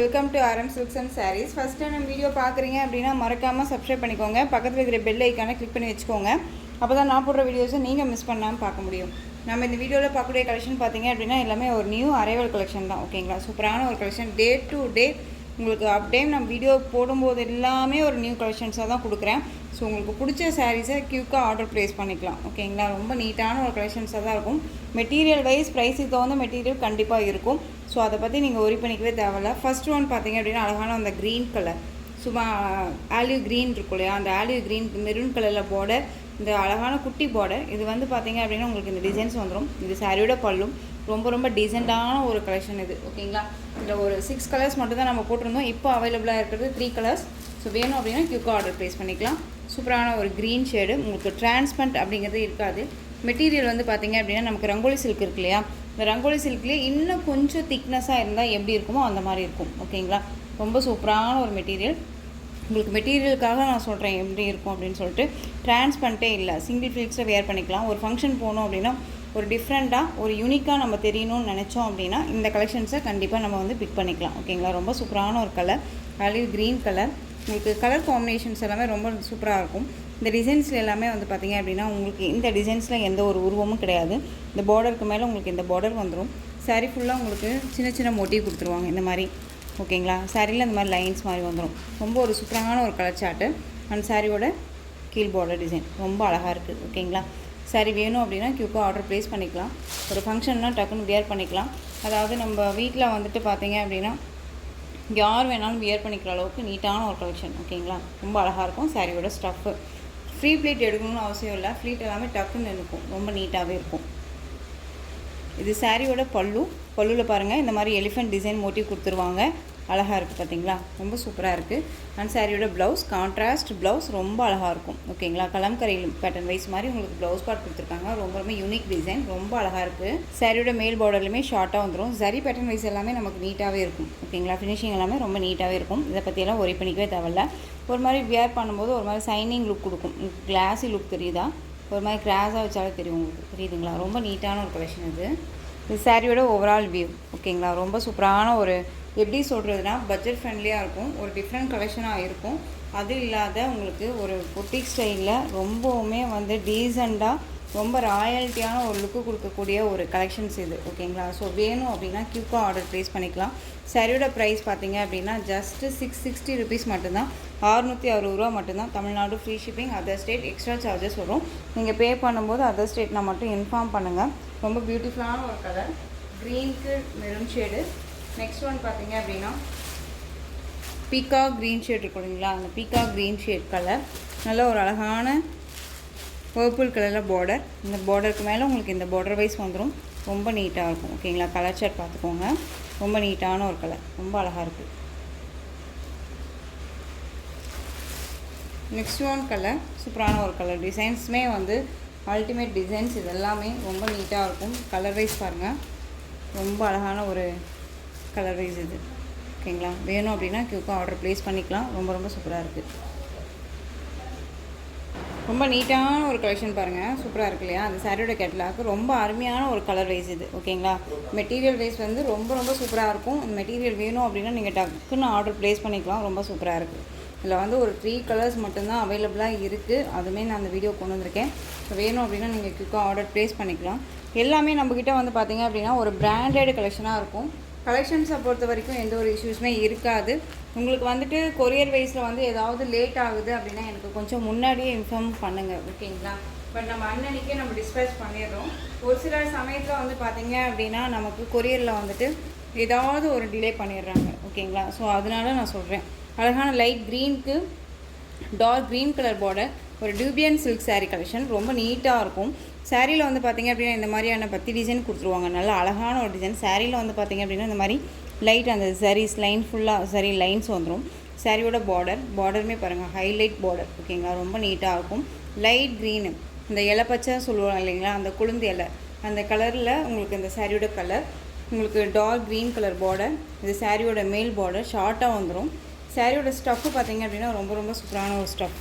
Welcome to RM Silks and Sarees. First time video பார்க்குறீங்க அப்படின்னா மறக்காமல் சப்ஸ்கிரைப் பண்ணிக்கோங்க. பக்கத்தில் இருக்கிற பெல் ஐக்கானை கிளிக் பண்ணி வச்சுக்கோங்க. அப்போ தான் நான் போடுற வீடியோஸை நீங்கள் மிஸ் பண்ணாமல் பார்க்க முடியும். நம்ம இந்த வீடியோவில் பார்க்கக்கூடிய கலெக்ஷன் பார்த்தீங்க அப்படின்னா எல்லாமே ஒரு நியூ அரைவல் கலெக்ஷன் தான். ஓகேங்களா, சூப்பரான ஒரு கலெக்ஷன். டே டு டே உங்களுக்கு அப்டைம் நம்ம வீடியோ போடும்போது எல்லாமே ஒரு நியூ கலெக்ஷன்ஸாக தான் கொடுக்குறேன். ஸோ உங்களுக்கு பிடிச்ச சாரீஸை க்யூக்காக ஆர்டர் ப்ளேஸ் பண்ணிக்கலாம். ஓகேங்களா, ரொம்ப நீட்டான ஒரு கலெக்ஷன்ஸாக தான் இருக்கும். மெட்டீரியல் வைஸ் ப்ரைஸுக்கு தகுந்த மெட்டீரியல் கண்டிப்பாக இருக்கும். ஸோ அதை பற்றி நீங்கள் ஒரி பண்ணிக்கவே தேவையில்ல. ஃபர்ஸ்ட் ஒன் பார்த்தீங்க அப்படின்னா அழகான அந்த க்ரீன் கலர், சும்மா ஆலிவ் க்ரீன் இருக்கும் இல்லையா, அந்த ஆலிவ் க்ரீன் மெரூன் கலரில் பார்டர், இந்த அழகான குட்டி பார்டர். இது வந்து பார்த்தீங்க அப்படின்னா உங்களுக்கு இந்த டிசைன்ஸ் வந்துடும். இது சாரியோட பல்லும் ரொம்ப டீசெண்டான ஒரு கலெக்ஷன் இது. ஓகேங்களா, இதில் ஒரு 6 கலர்ஸ் மட்டும் தான் நம்ம போட்டிருந்தோம். இப்போ அவைலபிளாக இருக்கிறது 3 கலர்ஸ். ஸோ வேணும் அப்படின்னா க்யூக்காக ஆர்டர் ப்ளேஸ் பண்ணிக்கலாம். சூப்பரான ஒரு க்ரீன் ஷேடு, உங்களுக்கு டிரான்ஸ்பரண்ட் அப்படிங்கிறது இருக்காது. மெட்டீரியல் வந்து பார்த்திங்க அப்படின்னா நமக்கு ரங்கோலி சில்க் இருக்கு இல்லையா, இந்த ரங்கோலி சில்க்லேயே இன்னும் கொஞ்சம் திக்னஸாக இருந்தால் எப்படி இருக்குமோ அந்த மாதிரி இருக்கும். ஓகேங்களா, ரொம்ப சூப்பரான ஒரு மெட்டீரியல். உங்களுக்கு மெட்டீரியலுக்காக நான் சொல்கிறேன் எப்படி இருக்கும் அப்படின்னு சொல்லிட்டு. டிரான்ஸ்பரண்ட்டே இல்லை, சிங்கிள் ஃபில்ஸில் வேர் பண்ணிக்கலாம். ஒரு ஃபங்க்ஷன் போகணும் அப்படின்னா ஒரு டிஃப்ரெண்ட்டாக ஒரு யூனிக்காக நம்ம தெரியணும்னு நினச்சோம் அப்படின்னா இந்த கலெக்ஷன்ஸை கண்டிப்பாக நம்ம வந்து பிக் பண்ணிக்கலாம். ஓகேங்களா, ரொம்ப சூப்பரான ஒரு கலர், ஆலிவ் க்ரீன் கலர். உங்களுக்கு கலர் காம்பினேஷன்ஸ் எல்லாமே ரொம்ப சூப்பராக இருக்கும். இந்த டிசைன்ஸில் எல்லாமே வந்து பார்த்திங்க அப்படின்னா உங்களுக்கு இந்த டிசைன்ஸில் எந்த ஒரு உருவமும் கிடையாது. இந்த பார்டருக்கு மேலே உங்களுக்கு இந்த பார்டர் வந்துடும். சாரீ ஃபுல்லாக உங்களுக்கு சின்ன மோட்டிவ் கொடுத்துருவாங்க இந்த மாதிரி. ஓகேங்களா, சாரியில் இந்த மாதிரி லைன்ஸ் மாதிரி வந்துடும். ரொம்ப ஒரு சூப்பரான ஒரு கலர் சார்ட்டு. அந்த சாரியோட கீழ் பார்டர் டிசைன் ரொம்ப அழகாக இருக்குது. ஓகேங்களா, சாரி வேணும் அப்படின்னா க்யூக்காக ஆர்டர் ப்ளேஸ் பண்ணிக்கலாம். ஒரு ஃபங்க்ஷன்னா டக்குன்னு வியர் பண்ணிக்கலாம். அதாவது நம்ம வீட்டில் வந்துட்டு பார்த்திங்க அப்படின்னா யார் வேணாலும் வியர் பண்ணிக்கிற அளவுக்கு நீட்டான ஒரு கலெக்ஷன். ஓகேங்களா, ரொம்ப அழகாக இருக்கும். சாரியோட ஸ்டஃப்பு ஃப்ரீ ப்ளீட் எடுக்கணும்னு அவசியம் இல்லை. ஃப்ளீட் எல்லாமே டக்குன்னு இருக்கும், ரொம்ப நீட்டாகவே இருக்கும். இது சாரியோட பல்லுவில் பாருங்கள் இந்த மாதிரி எலிஃபெண்ட் டிசைன் மோட்டிவ் கொடுத்துருவாங்க. அழகாக இருக்குது பார்த்தீங்களா, ரொம்ப சூப்பராக இருக்குது. அண்ட் சாரியோட ப்ளவுஸ் கான்ட்ராஸ்ட் ப்ளவுஸ் ரொம்ப அழகாக இருக்கும். ஓகேங்களா, கலம்கரி பேட்டர்ன் வைஸ் மாதிரி உங்களுக்கு ப்ளவுஸ் பார்ட் கொடுத்துருக்காங்க. ரொம்ப யூனிக் டிசைன், ரொம்ப அழகாக இருக்குது. சாரியோட மேல் பார்டர்லையுமே ஷார்ட்டாக வந்துடும். சரி பேட்டர்ன் வைஸ் எல்லாமே நமக்கு நீட்டாகவே இருக்கும். ஓகேங்களா, ஃபினிஷிங் எல்லாமே ரொம்ப நீட்டாகவே இருக்கும். இதை பற்றியெல்லாம் ஒரி பண்ணிக்கவே தேவையில்ல. ஒரு மாதிரி வியர் பண்ணும்போது ஒரு மாதிரி சைனிங் லுக் கொடுக்கும். கிளாஸி லுக் தெரியுதா, ஒரு மாதிரி கிராஸாக வச்சாலே தெரியும் உங்களுக்கு, தெரியுதுங்களா. ரொம்ப நீட்டான ஒரு கலெக்ஷன் இது. இது சாரியோட ஓவரால் வியூ. ஓகேங்களா, ரொம்ப சூப்பரான ஒரு எப்படி சொல்கிறதுனா பட்ஜெட் ஃப்ரெண்ட்லியாக இருக்கும். ஒரு டிஃப்ரெண்ட் கலெக்ஷனாக இருக்கும். அது இல்லாத உங்களுக்கு ஒரு பொட்டிக் ஸ்டைலில் ரொம்பவுமே வந்து டீசெண்டாக ரொம்ப ராயல்ட்டியான ஒரு லுக்கு கொடுக்கக்கூடிய ஒரு கலெக்ஷன்ஸ் இது. ஓகேங்களா, ஸோ வேணும் அப்படின்னா க்யூக்காக ஆர்டர் ப்ளேஸ் பண்ணிக்கலாம். சாரியோட ப்ரைஸ் பார்த்தீங்க அப்படின்னா ஜஸ்ட்டு 660 ருபீஸ் மட்டும்தான். 660 ரூபா மட்டும்தான். Tamil Nadu free shipping. Other state extra charges வரும். நீங்கள் பே பண்ணும்போது அதர் ஸ்டேட்னா மட்டும் இன்ஃபார்ம் பண்ணுங்கள். ரொம்ப பியூட்டிஃபுல்லான ஒரு கலர், க்ரீனுக்கு மெரூன் ஷேடு. நெக்ஸ்ட் ஒன் பார்த்தீங்க அப்படின்னா பீகாக் க்ரீன் ஷேட் இருக்கும் இல்லைங்களா, அந்த பீகாக் க்ரீன் ஷேட் கலர். நல்ல ஒரு அழகான பர்பிள் கலரில் பார்டர். இந்த பார்டருக்கு மேலே உங்களுக்கு இந்த பார்டர் வைஸ் வந்துடும். ரொம்ப நீட்டாக இருக்கும். ஓகேங்களா, கலர் ஷர்ட் பார்த்துக்கோங்க. ரொம்ப நீட்டான ஒரு கலர், ரொம்ப அழகாக இருக்குது. நெக்ஸ்ட் ஒன் கலர் சூப்பரான ஒரு கலர். டிசைன்ஸுமே வந்து அல்டிமேட் டிசைன்ஸ். இது எல்லாமே ரொம்ப நீட்டாக இருக்கும். கலர் வைஸ் பாருங்கள், ரொம்ப அழகான ஒரு கலர் வைஸ் இது. ஓகேங்களா, வேணும் அப்படின்னா க்யூக்காக ஆர்டர் ப்ளேஸ் பண்ணிக்கலாம். ரொம்ப சூப்பராக இருக்குது. ரொம்ப நீட்டான ஒரு கலெக்ஷன் பாருங்கள், சூப்பராக இருக்கு இல்லையா. அந்த சாரியோட கேட்டலாக்கு ரொம்ப அருமையான ஒரு கலர் வைஸ் இது. ஓகேங்களா, மெட்டீரியல் வைஸ் வந்து ரொம்ப சூப்பராக இருக்கும். இந்த மெட்டீரியல் வேணும் அப்படின்னா நீங்கள் டக்குன்னு ஆர்டர் ப்ளேஸ் பண்ணிக்கலாம். ரொம்ப சூப்பராக இருக்குது. இதில் வந்து ஒரு 3 கலர்ஸ் மட்டும்தான் அவைலபிளாக இருக்குது. அதுவுமே நான் அந்த வீடியோ கொண்டு வந்திருக்கேன். வேணும் அப்படின்னா நீங்கள் க்யூக்காக ஆர்டர் ப்ளேஸ் பண்ணிக்கலாம். எல்லாமே நம்மக்கிட்ட வந்து பார்த்திங்க அப்படின்னா ஒரு பிராண்டட் கலெக்ஷனாக இருக்கும். கலெக்ஷன்ஸை பொறுத்த வரைக்கும் எந்த ஒரு இஷ்யூஸுமே இருக்காது. உங்களுக்கு வந்துட்டு கொரியர் வைஸில் வந்து ஏதாவது லேட் ஆகுது அப்படின்னா எனக்கு கொஞ்சம் முன்னாடியே இன்ஃபார்ம் பண்ணுங்கள். ஓகேங்களா, பட் நம்ம அன்னன்னைக்கே நம்ம டிஸ்பேச் பண்ணிடுறோம். ஒரு சில சமயத்தில் வந்து பார்த்திங்க அப்படின்னா நமக்கு கொரியரில் வந்துட்டு ஏதாவது ஒரு டிலே பண்ணிடுறாங்க. ஓகேங்களா, ஸோ அதனால நான் சொல்கிறேன். அழகான லைட் க்ரீனுக்கு டார்க் க்ரீன் கலர் பார்டர், ஒரு டியூபியன் சில்க் சாரீ கலெக்ஷன். ரொம்ப நீட்டாக இருக்கும். சாரியில் வந்து பார்த்திங்க அப்படின்னா இந்த மாதிரியான 10 டிசைன் கொடுத்துருவாங்க. நல்ல அழகான ஒரு டிசைன். சாரியில் வந்து பார்த்திங்க அப்படின்னா இந்த மாதிரி லைட் அந்த சரிஸ் லைன் ஃபுல்லாக சரி லைன்ஸ் வந்துடும். சாரியோட பார்டருமே பாருங்கள் ஹைலைட் பார்டர். ஓகேங்களா, ரொம்ப நீட்டாக இருக்கும். லைட் க்ரீனு, இந்த இலை பச்சை சொல்லுவாங்க இல்லைங்களா, அந்த குளுந்து இலை அந்த கலரில் உங்களுக்கு இந்த சாரியோட கலர். உங்களுக்கு டார்க் க்ரீன் கலர் பார்டர். இது சாரியோட மேல் பார்டர் ஷார்ட்டாக வந்துடும். சாரியோட ஸ்டஃப்பு பார்த்திங்க அப்படின்னா ரொம்ப சூப்பரான ஒரு ஸ்டஃப்.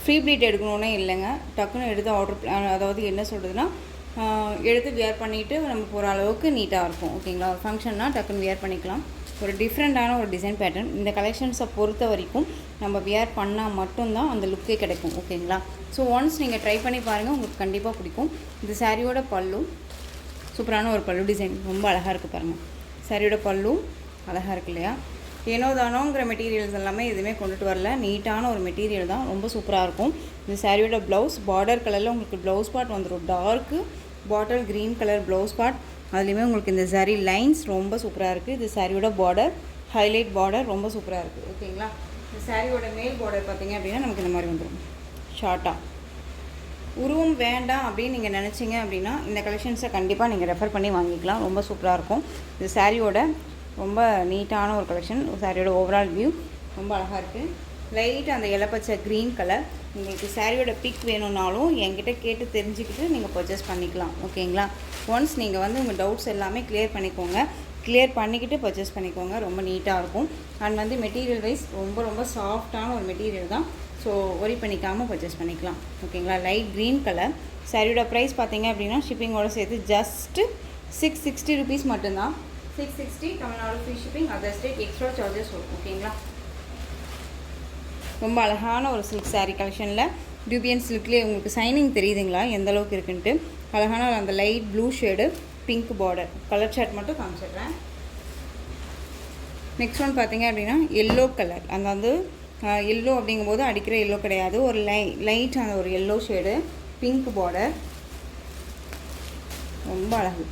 ஃப்ரீ ப்ளீட் எடுக்கணுன்னே இல்லைங்க, டக்குன்னு எடுத்து ஆர்டர், அதாவது என்ன சொல்கிறதுனா எடுத்து வியர் பண்ணிவிட்டு நம்ம போகிற அளவுக்கு நீட்டாக இருக்கும். ஓகேங்களா, ஃபங்க்ஷன்னா டக்குன்னு வியர் பண்ணிக்கலாம். ஒரு டிஃப்ரெண்ட்டான ஒரு டிசைன் பேட்டர்ன். இந்த கலெக்ஷன்ஸை பொறுத்த வரைக்கும் நம்ம வியர் பண்ணால் மட்டும்தான் அந்த லுக்கே கிடைக்கும். ஓகேங்களா? ஸோ ஒன்ஸ் நீங்கள் ட்ரை பண்ணி பாருங்கள், உங்களுக்கு கண்டிப்பாக பிடிக்கும். இந்த சாரியோட பல்லு சூப்பரான ஒரு பல்லு டிசைன், ரொம்ப அழகாக இருக்குது பாருங்கள். சாரியோட பல்லு அழகாக இருக்கு இல்லையா? ஏனோ தானோங்கிற மெட்டீரியல்ஸ் எல்லாமே எதுவுமே கொண்டுட்டு வரல, நீட்டான ஒரு மெட்டீரியல் தான், ரொம்ப சூப்பராக இருக்கும். இந்த சாரியோட ப்ளவுஸ் பார்டர் கலரில் உங்களுக்கு ப்ளவுஸ் பார்ட் வந்துடும். Dark bottle green colour blouse part, அதுலேயுமே உங்களுக்கு இந்த சாரீ லைன்ஸ் ரொம்ப சூப்பராக இருக்குது. இது சாரியோட பார்டர், ஹைலைட் பார்டர் ரொம்ப சூப்பராக இருக்குது. ஓகேங்களா? இந்த சாரியோட மேல் பார்டர் பார்த்திங்க அப்படின்னா நமக்கு இந்த மாதிரி வந்துடும் ஷார்ட்டாக. உருவம் வேண்டாம் அப்படின்னு நீங்கள் நினச்சிங்க அப்படின்னா இந்த கலெக்ஷன்ஸை கண்டிப்பாக நீங்கள் ரெஃபர் பண்ணி வாங்கிக்கலாம், ரொம்ப சூப்பராக இருக்கும். இது சாரியோட ரொம்ப நீட்டான ஒரு கலெக்ஷன். சாரியோட ஓவரால் வியூ ரொம்ப அழகாக இருக்குது. லைட் அந்த இலப்பச்சை க்ரீன் கலர். உங்களுக்கு சாரியோட பிக் வேணும்னாலும் என்கிட்ட கேட்டு தெரிஞ்சுக்கிட்டு நீங்கள் பர்ச்சேஸ் பண்ணிக்கலாம். ஓகேங்களா? ஒன்ஸ் நீங்கள் வந்து உங்கள் டவுட்ஸ் எல்லாமே கிளியர் பண்ணிக்கோங்க, கிளியர் பண்ணிக்கிட்டு பர்ச்சேஸ் பண்ணிக்கோங்க, ரொம்ப நீட்டாக இருக்கும். அண்ட் வந்து மெட்டீரியல் வைஸ் ரொம்ப ரொம்ப சாஃப்டான ஒரு மெட்டீரியல் தான். ஸோ ஒரி பண்ணிக்காமல் பர்ச்சேஸ் பண்ணிக்கலாம். ஓகேங்களா? Light green colour. சாரியோட ப்ரைஸ் பார்த்தீங்க அப்படின்னா ஷிப்பிங்கோடு சேர்த்து ஜஸ்ட்டு 660 ருபீஸ் மட்டும்தான். 660 Tamil Nadu free shipping, other state extra charges வரும். ஓகேங்களா? ரொம்ப அழகான ஒரு சில்க் சாரீ கலெக்ஷனில் டியூபியன் சில்க்லேயே உங்களுக்கு சைனிங் தெரியுதுங்களா எந்த அளவுக்கு இருக்குன்ட்டு. அழகான அந்த light blue shade, pink border, colour chart மட்டும் காமிச்சிடுறேன். நெக்ஸ்ட் ஒன் பார்த்தீங்க அப்படின்னா எல்லோ கலர். அந்த வந்து எல்லோ அப்படிங்கும்போது அடிக்கிற எல்லோ கிடையாது, ஒரு லைட் அந்த ஒரு எல்லோ ஷேடு, பிங்க் பார்டர், ரொம்ப அழகு.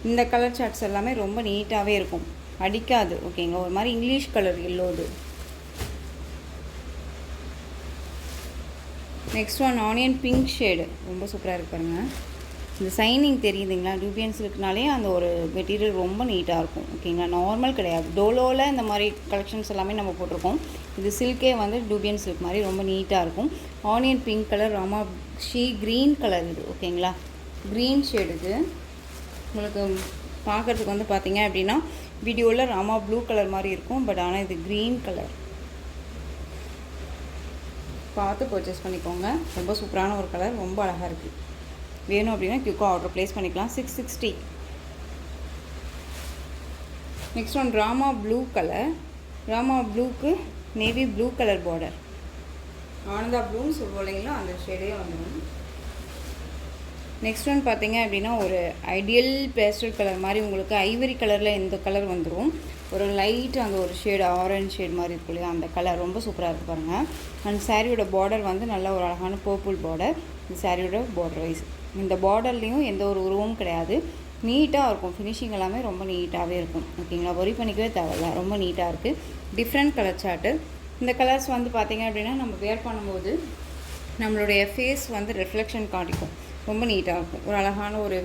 இந்த கலர் சார்ட்ஸ் எல்லாமே ரொம்ப நீட்டாகவே இருக்கும், அடிக்காது. ஓகேங்களா? ஒரு மாதிரி இங்கிலீஷ் கலர் எல்லோது. Next one onion pink shade, ரொம்ப சூப்பராக இருக்கு பாருங்கள். இந்த சைனிங் தெரியுதுங்களா? டியூபியன் சில்க்னாலே அந்த ஒரு மெட்டீரியல் ரொம்ப நீட்டாக இருக்கும். ஓகேங்களா? நார்மல் கிடையாது. டோலோவில் இந்த மாதிரி கலெக்ஷன்ஸ் எல்லாமே நம்ம போட்டிருக்கோம். இது சில்கே வந்து டியூபியன் சில்க் மாதிரி ரொம்ப நீட்டாக இருக்கும். Onion pink colour, Rama green colour இது. ஓகேங்களா? க்ரீன் ஷேடு இது. உங்களுக்கு பார்க்குறதுக்கு வந்து பார்த்தீங்க அப்படின்னா வீடியோவில் ராமா ப்ளூ கலர் மாதிரி இருக்கும், பட் ஆனால் இது க்ரீன் கலர். பார்த்து பர்ச்சேஸ் பண்ணிக்கோங்க, ரொம்ப சூப்பரான ஒரு கலர், ரொம்ப அழகாக இருக்குது. வேணும் அப்படின்னா குயிக்காக ஆர்டர் ப்ளேஸ் பண்ணிக்கலாம். 660. Next one Rama blue colour. Rama ப்ளூக்கு navy blue colour border, Ananda ப்ளூன்னு சொல்லுவோம் இல்லைங்களா, அந்த ஷேடே வந்துடும். நெக்ஸ்ட் ஒன் பார்த்தீங்க அப்படின்னா ஒரு ஐடியல் பேஸ்டல் கலர் மாதிரி உங்களுக்கு ஐவரி கலரில் இந்த கலர் வந்துடும். ஒரு லைட் அந்த ஒரு ஷேடு ஆரஞ்ச் ஷேட் மாதிரி இருக்கும் இல்லையா, அந்த கலர் ரொம்ப சூப்பராக இருக்குது பாருங்கள். அண்ட் சாரியோட பார்டர் வந்து நல்ல ஒரு அழகான பர்பிள் பார்டர். இந்த சாரியோட பார்டர் வைஸ் இந்த பார்டர்லேயும் எந்த ஒரு உருவமும் கிடையாது, நீட்டாக இருக்கும். ஃபினிஷிங் எல்லாமே ரொம்ப நீட்டாகவே இருக்கும். ஓகேங்களா? ஒரி பண்ணிக்கவே தேவையில்ல, ரொம்ப நீட்டாக இருக்குது. Different colour chart. இந்த கலர்ஸ் வந்து பார்த்திங்க அப்படின்னா நம்ம வேர் பண்ணும்போது நம்மளுடைய ஃபேஸ் வந்து ரிஃப்ளெக்ஷன் காட்டிக்கும், ரொம்ப நீட்டாக இருக்கும். ஒரு அழகான ஒரு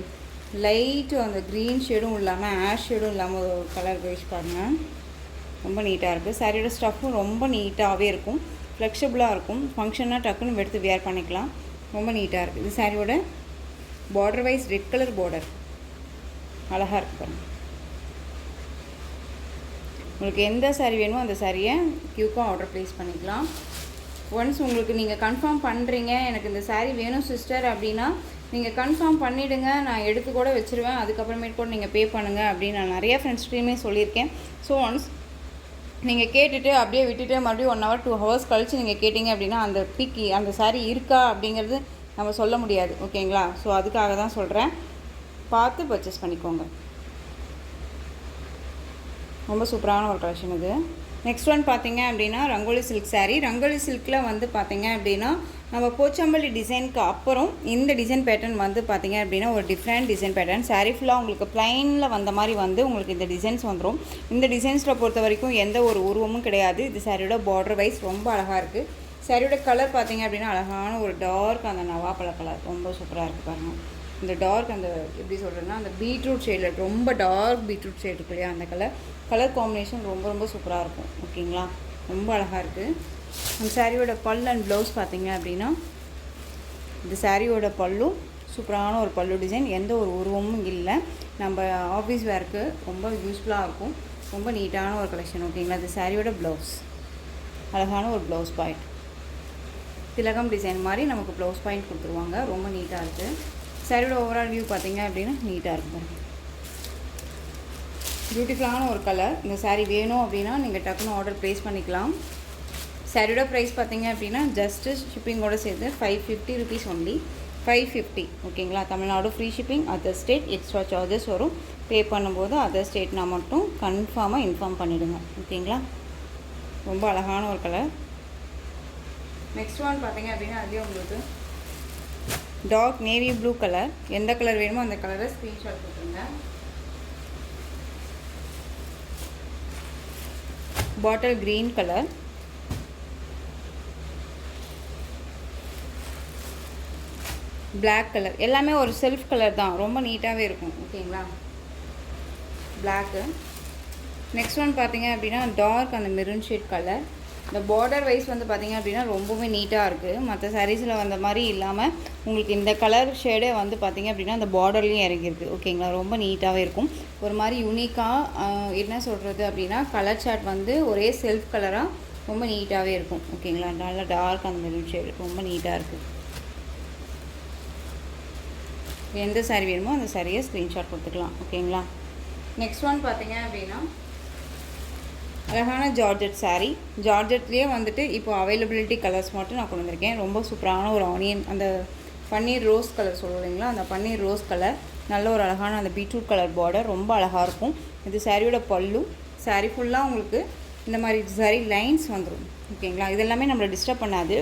லைட்டு அந்த க்ரீன் ஷேடும் இல்லாமல் ஆஷ் ஷேடும் இல்லாமல் ஒரு கலர் வைஸ் பாருங்கள், ரொம்ப நீட்டாக இருக்குது. சாரியோட ஸ்டஃப்பும் ரொம்ப நீட்டாகவே இருக்கும், ஃப்ளெக்சிபிளாக இருக்கும். ஃபங்க்ஷனாக டக்குன்னு எடுத்து வேர் பண்ணிக்கலாம், ரொம்ப நீட்டாக இருக்குது. இது சாரியோட border wise red colour border, அழகாக இருக்குது பாருங்கள். உங்களுக்கு எந்த சாரீ வேணுமோ அந்த சாரியை க்யூக்காக ஆர்டர் ப்ளேஸ் பண்ணிக்கலாம். ஒன்ஸ் உங்களுக்கு நீங்கள் கன்ஃபார்ம் பண்ணுறீங்க எனக்கு இந்த சாரீ வேணும் சிஸ்டர் அப்படின்னா நீங்கள் கன்ஃபார்ம் பண்ணிவிடுங்க, நான் எடுத்து கூட வச்சுருவேன், அதுக்கப்புறமேட்டு கூட நீங்கள் பே பண்ணுங்கள் அப்படின்னு நான் நிறைய ஃப்ரெண்ட்ஸ்கிட்டையுமே சொல்லியிருக்கேன். ஸோ ஒன்ஸ் நீங்கள் கேட்டுட்டு அப்படியே விட்டுட்டு மறுபடியும் 1 hour 2 hours கழித்து நீங்கள் கேட்டிங்க அப்படின்னா அந்த பிக் அந்த சாரீ இருக்கா அப்படிங்கிறது நம்ம சொல்ல முடியாது. ஓகேங்களா? ஸோ அதுக்காக தான் சொல்கிறேன், பார்த்து பர்ச்சேஸ் பண்ணிக்கோங்க. ரொம்ப சூப்பரான ஒரு கலெக்ஷன் இது. நெக்ஸ்ட் ஒன் பார்த்தீங்க அப்படின்னா ரங்கோலி சில்க் சாரீ. ரங்கோலி சில்கில் வந்து பார்த்தீங்க அப்படின்னா நம்ம போச்சம்பள்ளி டிசைனுக்கு அப்புறம் இந்த டிசைன் பேட்டர்ன் வந்து பார்த்தீங்க அப்படின்னா ஒரு டிஃப்ரெண்ட் டிசைன் பேட்டர்ன். சாரீ ஃபுல்லாக உங்களுக்கு ப்ளைனில் வந்த மாதிரி வந்து உங்களுக்கு இந்த டிசைன்ஸ் வந்துடும். இந்த டிசைன்ஸில் பொறுத்த வரைக்கும் எந்த ஒரு உருவமும் கிடையாது. இது சாரியோட பார்டர் வைஸ் ரொம்ப அழகாக இருக்குது. சாரியோட கலர் பார்த்தீங்க அப்படின்னா அழகான ஒரு டார்க் அந்த நவாப்பழ கலர், ரொம்ப சூப்பராக இருக்குது பாருங்கள். இந்த டார்க் அந்த எப்படி சொல்கிறேன்னா அந்த பீட்ரூட் ஷேடில் ரொம்ப டார்க் பீட்ரூட் ஷேட் இருக்கு இல்லையா, அந்த கலர் காம்பினேஷன் ரொம்ப ரொம்ப சூப்பராக இருக்கும். ஓகேங்களா? ரொம்ப அழகாக இருக்குது. அந்த சாரியோட பல்லு அண்ட் ப்ளவுஸ் பார்த்தீங்க அப்படின்னா இந்த சாரியோட பல்லு சூப்பரான ஒரு பல்லு டிசைன், எந்த ஒரு உருவமும் இல்லை. நம்ம ஆஃபீஸ் வேர்க்கு ரொம்ப யூஸ்ஃபுல்லாக இருக்கும், ரொம்ப நீட்டான ஒரு கலெக்ஷன். ஓகேங்களா? இந்த சாரியோட ப்ளவுஸ் அழகான ஒரு ப்ளவுஸ் பாயிண்ட், திலகம் டிசைன் மாதிரி நமக்கு ப்ளவுஸ் பாயிண்ட் கொடுத்துருவாங்க, ரொம்ப நீட்டாக இருக்குது. சாரியோட ஓவரால் வியூ பார்த்தீங்க அப்படின்னா நீட்டாக இருக்கும். பியூட்டிஃபுல்லான ஒரு கலர். இந்த saree வேணும் அப்படின்னா நீங்கள் டக்குன்னு ஆர்டர் ப்ளேஸ் பண்ணிக்கலாம். சாரியோட ப்ரைஸ் பார்த்தீங்க அப்படின்னா ஜஸ்ட்டு ஷிப்பிங்கோடு சேர்த்து 550 ருபீஸ் ஒன்லி. 550 ஓகேங்களா. Tamil Nadu free shipping. Other state extra charges வரும். பே பண்ணும்போது அதர் ஸ்டேட்னா மட்டும் கன்ஃபார்மாக இன்ஃபார்ம் பண்ணிவிடுங்க ஓகேங்களா. ரொம்ப அழகான ஒரு கலர். நெக்ஸ்ட் ஒன் பார்த்தீங்க அப்படின்னா அதுலேயே உங்களுக்கு டார்க் நேவி ப்ளூ கலர். எந்த கலர் வேணுமோ அந்த கலரை ஸ்க்ரீன்ஷாட் போட்டுருங்க. Bottle green colour, black colour, எல்லாமே ஒரு செல்ஃப் கலர் தான், ரொம்ப நீட்டாகவே இருக்கும் ஓகேங்களா. பிளாக்கு. நெக்ஸ்ட் ஒன் பார்த்தீங்க அப்படின்னா டார்க் அந்த மெரூன் ஷேட் கலர். இந்த பார்டர் வைஸ் வந்து பார்த்திங்க அப்படின்னா ரொம்பவே நீட்டாக இருக்குது. மற்ற சாரீஸில் வந்த மாதிரி இல்லாமல் உங்களுக்கு இந்த கலர் ஷேடே வந்து பார்த்திங்க அப்படின்னா அந்த பார்டர்லேயும் இறங்கியிருக்கு ஓகேங்களா. ரொம்ப நீட்டாகவே இருக்கும். ஒரு மாதிரி யூனிக்காக என்ன சொல்கிறது அப்படின்னா கலர் சார்ட் வந்து ஒரே செல்ஃப் கலராக ரொம்ப நீட்டாகவே இருக்கும் ஓகேங்களா. நல்லா டார்க் அந்த மெரூன் ஷேடு ரொம்ப நீட்டாக இருக்குது. எந்த சாரீ வேணுமோ அந்த சாரியை ஸ்க்ரீன்ஷாட் கொடுத்துக்கலாம் ஓகேங்களா. நெக்ஸ்ட் ஒன் பார்த்தீங்க அப்படின்னா அழகான ஜார்ஜெட் சாரீ. ஜார்ஜெட்லேயே வந்துட்டு இப்போ அவைலபிலிட்டி கலர்ஸ் மட்டும் நான் கொண்டு வந்திருக்கேன். ரொம்ப சூப்பரான ஒரு ஆனியன் அந்த பன்னீர் ரோஸ் கலர் சொல்லுவோம் இல்லைங்களா, அந்த பன்னீர் ரோஸ் கலர். நல்ல ஒரு அழகான அந்த பீட்ரூட் கலர் பார்டர் ரொம்ப அழகாக இருக்கும். இது சாரியோட பல்லு. சாரீ ஃபுல்லாக உங்களுக்கு இந்த மாதிரி சாரீ லைன்ஸ் வந்துடும் ஓகேங்களா. இதெல்லாமே நம்மளை டிஸ்டர்ப் பண்ணாது.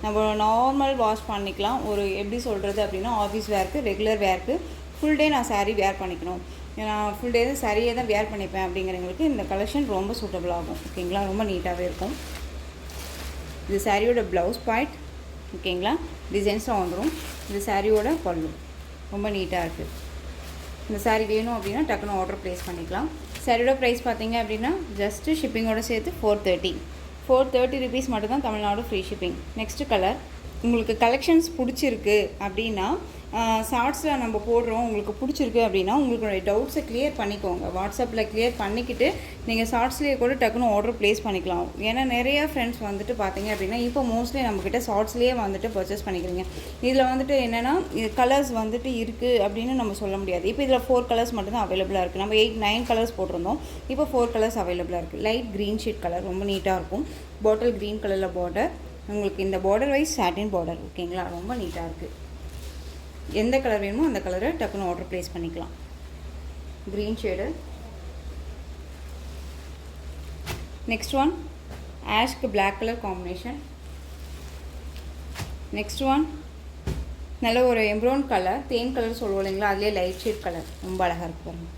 நம்ம நார்மல் வாஷ் பண்ணிக்கலாம். ஒரு எப்படி சொல்கிறது அப்படின்னா ஆஃபீஸ் வேர்க்கு ரெகுலர் வேர்க்கு ஃபுல் டே நான் சாரீ வேர் பண்ணிக்கணும், நான் ஃபுல் டே தான் சாரியே தான் வேர் பண்ணிப்பேன் அப்படிங்கிறவங்களுக்கு இந்த கலெக்ஷன் ரொம்ப சூட்டபிள் ஆகும் ஓகேங்களா. ரொம்ப நீட்டாகவே இருக்கும். இது சாரியோட ப்ளவுஸ் பாயிண்ட் ஓகேங்களா. டிசைன்ஸும் வந்துடும். இது சாரியோட பல்லு ரொம்ப நீட்டாக இருக்குது. இந்த சாரீ வேணும் அப்படின்னா டக்குன்னு ஆர்டர் ப்ளேஸ் பண்ணிக்கலாம். சாரியோட ப்ரைஸ் பார்த்தீங்க அப்படின்னா ஜஸ்ட்டு ஷிப்பிங்கோடு சேர்த்து 430 ருபீஸ் மட்டும்தான், Tamil Nadu free shipping. Next colour. உங்களுக்கு கலெக்ஷன்ஸ் பிடிச்சிருக்கு அப்படின்னா ஷார்ட்ஸில் நம்ம போடுறோம், உங்களுக்கு பிடிச்சிருக்கு அப்படின்னா உங்களுடைய டவுட்ஸை க்ளியர் பண்ணிக்கோங்க. வாட்ஸ்அப்பில் க்ளியர் பண்ணிக்கிட்டு நீங்கள் ஷார்ட்ஸ்லேயே கூட டக்குன்னு ஆர்டர் ப்ளேஸ் பண்ணிக்கலாம். ஏன்னா நிறையா ஃப்ரெண்ட்ஸ் வந்துட்டு பார்த்தீங்க அப்படின்னா இப்போ மோஸ்ட்லி நம்மக்கிட்ட ஷார்ட்ஸ்லேயே வந்துட்டு பர்ச்சேஸ் பண்ணிக்கிறீங்க. இதில் வந்துட்டு என்னென்னா கலர்ஸ் வந்துட்டு இருக்குது அப்படின்னு நம்ம சொல்ல முடியாது. இப்போ இதில் 4 கலர்ஸ் மட்டும்தான் அவைலபிளாக இருக்குது. நம்ம 8-9 கலர்ஸ் போட்டிருந்தோம், இப்போ 4 கலர்ஸ் அவைலபிளாக இருக்குது. லைட் க்ரீன் ஷீட் கலர் ரொம்ப நீட்டாக இருக்கும். பாட்டில் க்ரீன் கலரில் பார்டர். உங்களுக்கு இந்த பார்டர் வைஸ் சாட்டின் பார்டர் ஓகேங்களா. ரொம்ப நீட்டாக இருக்குது. எந்த கலர் வேணுமோ அந்த கலரை டக்குன்னு ஆர்டர் ப்ளேஸ் பண்ணிக்கலாம். Green shade. நெக்ஸ்ட் ஒன் ஆஷ்க்கு black colour combination. Next one நல்ல ஒரு எம்ப்ரோன் கலர், தேன் கலர் சொல்லுவோம் இல்லைங்களா, அதுலேயே லைட் ஷேட் கலர் ரொம்ப அழகாக இருக்குது பாருங்கள்.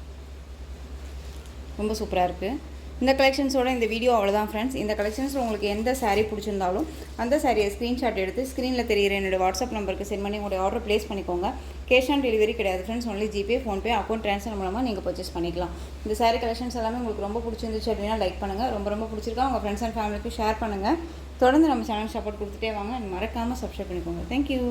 ரொம்ப சூப்பராக இருக்குது. இந்த கலெக்ஷன்ஸோட இந்த வீடியோ அவ்வளோதான் ஃப்ரெண்ட்ஸ். இந்த கலெக்ஷன்ஸில் உங்களுக்கு எந்த சாரீ பிடிச்சிருந்தாலும் அந்த சாரியை ஸ்க்ரீன்ஷாட் எடுத்து ஸ்க்ரீனில் தெரிகிற என்னோடய வாட்ஸ்அப் நம்பருக்கு சென்ட் பண்ணி உங்களுடைய ஆர்டர் ப்ளேஸ் பண்ணிக்கோங்க. கேஷ் ஆன் டெலிவரி கிடையாது friends. Only GPay, PhonePe, account transfer மூலமாக நீங்கள் பர்ச்சேஸ் பண்ணிக்கலாம். இந்த சாரீ கலெக்ஷன்ஸ் எல்லாமே உங்களுக்கு ரொம்ப பிடிச்சிருந்துச்சு அப்படின்னா லைக் பண்ணுங்கள். ரொம்ப பிடிச்சிருக்கா உங்கள் ஃப்ரெண்ட்ஸ் அண்ட் ஃபேமிலிக்கு ஷேர் பண்ணுங்கள். தொடர்ந்து நம்ம சேனல் சப்போர்ட் கொடுத்துட்டே வாங்க. மறக்காமல் சப்ஸ்கிரைப் பண்ணிக்கோங்க. தேங்க்யூ.